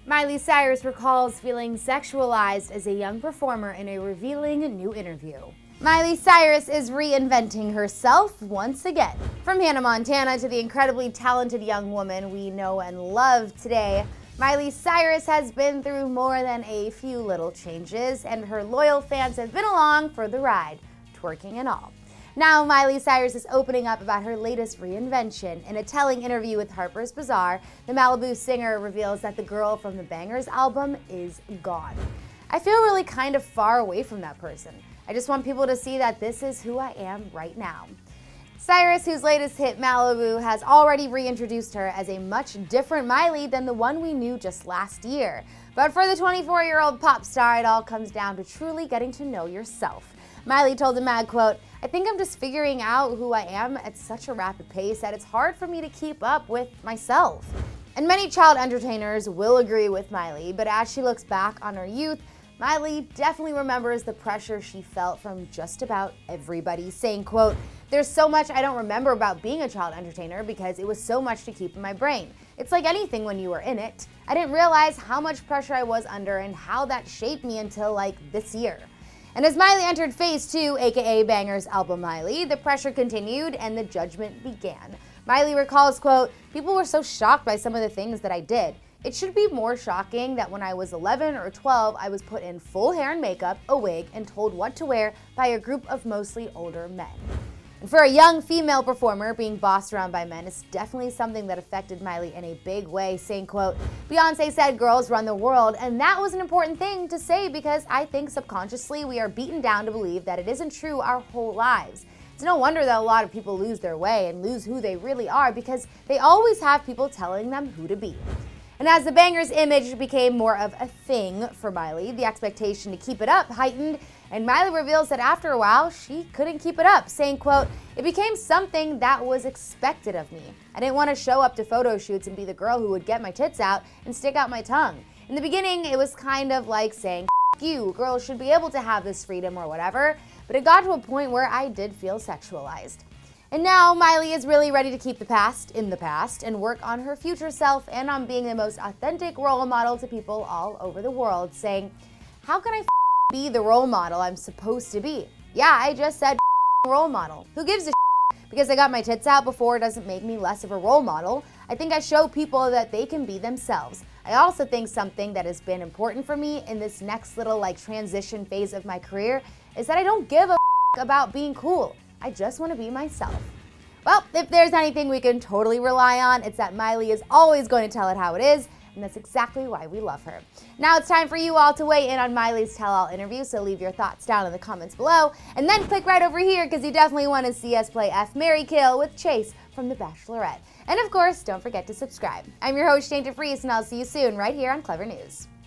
Miley Cyrus recalls feeling sexualized as a young performer in a revealing new interview. Miley Cyrus is reinventing herself once again. From Hannah Montana to the incredibly talented young woman we know and love today, Miley Cyrus has been through more than a few little changes, and her loyal fans have been along for the ride, twerking and all. Now, Miley Cyrus is opening up about her latest reinvention. In a telling interview with Harpers Bazaar, the Malibu singer reveals that the girl from the Bangerz album is gone. I feel really kind of far away from that person. I just want people to see that this is who I am right now. Cyrus, whose latest hit Malibu, has already reintroduced her as a much different Miley than the one we knew just last year. But for the 24-year-old pop star, it all comes down to truly getting to know yourself. Miley told the mag, quote, "I think I'm just figuring out who I am at such a rapid pace that it's hard for me to keep up with myself." And many child entertainers will agree with Miley, but as she looks back on her youth, Miley definitely remembers the pressure she felt from just about everybody, saying, quote, "There's so much I don't remember about being a child entertainer because it was so much to keep in my brain. It's like anything when you were in it. I didn't realize how much pressure I was under and how that shaped me until like this year." And as Miley entered phase 2, aka Bangerz album Miley, the pressure continued and the judgment began. Miley recalls, quote, "People were so shocked by some of the things that I did. It should be more shocking that when I was 11 or 12, I was put in full hair and makeup, a wig, and told what to wear by a group of mostly older men." And for a young female performer, being bossed around by men is definitely something that affected Miley in a big way, saying, quote, "Beyonce said girls run the world, and that was an important thing to say because I think subconsciously we are beaten down to believe that it isn't true our whole lives. It's no wonder that a lot of people lose their way and lose who they really are because they always have people telling them who to be." And as the Bangerz image became more of a thing for Miley, the expectation to keep it up heightened, and Miley reveals that after a while, she couldn't keep it up, saying, quote, "It became something that was expected of me. I didn't want to show up to photo shoots and be the girl who would get my tits out and stick out my tongue. In the beginning, it was kind of like saying, F you, girls should be able to have this freedom or whatever, but it got to a point where I did feel sexualized." And now Miley is really ready to keep the past in the past and work on her future self and on being the most authentic role model to people all over the world, saying, "How can I be the role model I'm supposed to be? Yeah, I just said role model. Who gives a Because I got my tits out before doesn't make me less of a role model. I think I show people that they can be themselves. I also think something that has been important for me in this next little transition phase of my career is that I don't give a about being cool. I just want to be myself." Well, if there's anything we can totally rely on, it's that Miley is always going to tell it how it is, and that's exactly why we love her. Now it's time for you all to weigh in on Miley's tell-all interview, so leave your thoughts down in the comments below, and then click right over here because you definitely want to see us play F, Marry, Kill with Chase from The Bachelorette. And of course, don't forget to subscribe. I'm your host, Shane DeFries, and I'll see you soon right here on Clevver News.